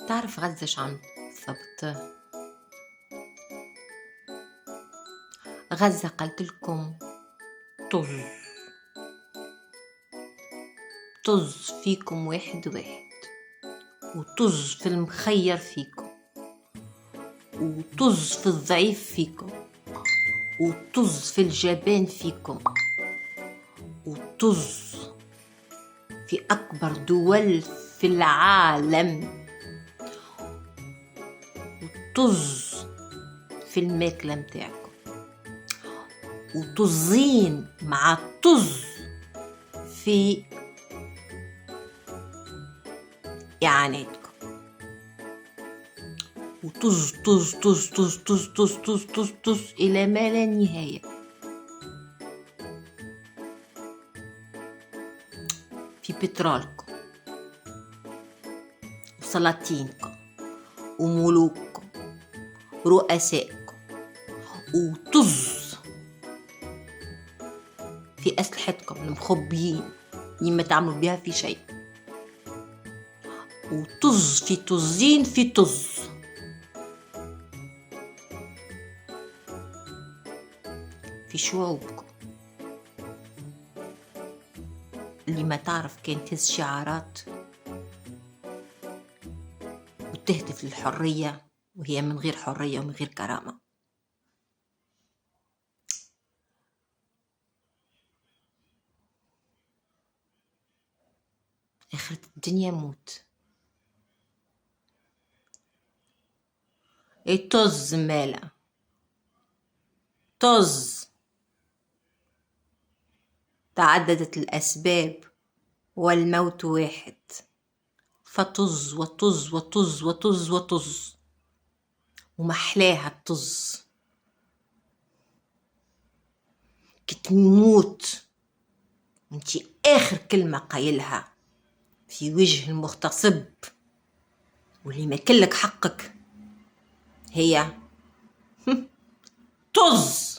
تعرف غزة شو عم بالضبط؟ غزة قلت لكم طز فيكم واحد وطز في المخير فيكم وطز في الضعيف فيكم وطز في الجبان فيكم وطز في أكبر دول في العالم وطز في الماكلة متاعكم وطزين مع الطز في إعاناتكم وطز طز طز طز طز طز طز طز طز إلى ما لا نهاية. في بترولكم وسلاطينكم وملوككم ورؤسائكم وطز في أسلحتكم المخبيين اللي ما تعملوا بها في شيء وطز في طزين في طز. في شعوبكم اللي ما تعرف كان تهز شعارات وتهتف للحرية وهي من غير حرية ومن غير كرامة. آخرة الدنيا موت. طز مالا طز. تعددت الأسباب والموت واحد، فطز وطز وطز وطز وطز ومحلاها الطز. كتموت وانتي آخر كلمة قايلها في وجه المغتصب واللي ما كلك حقك هي طز.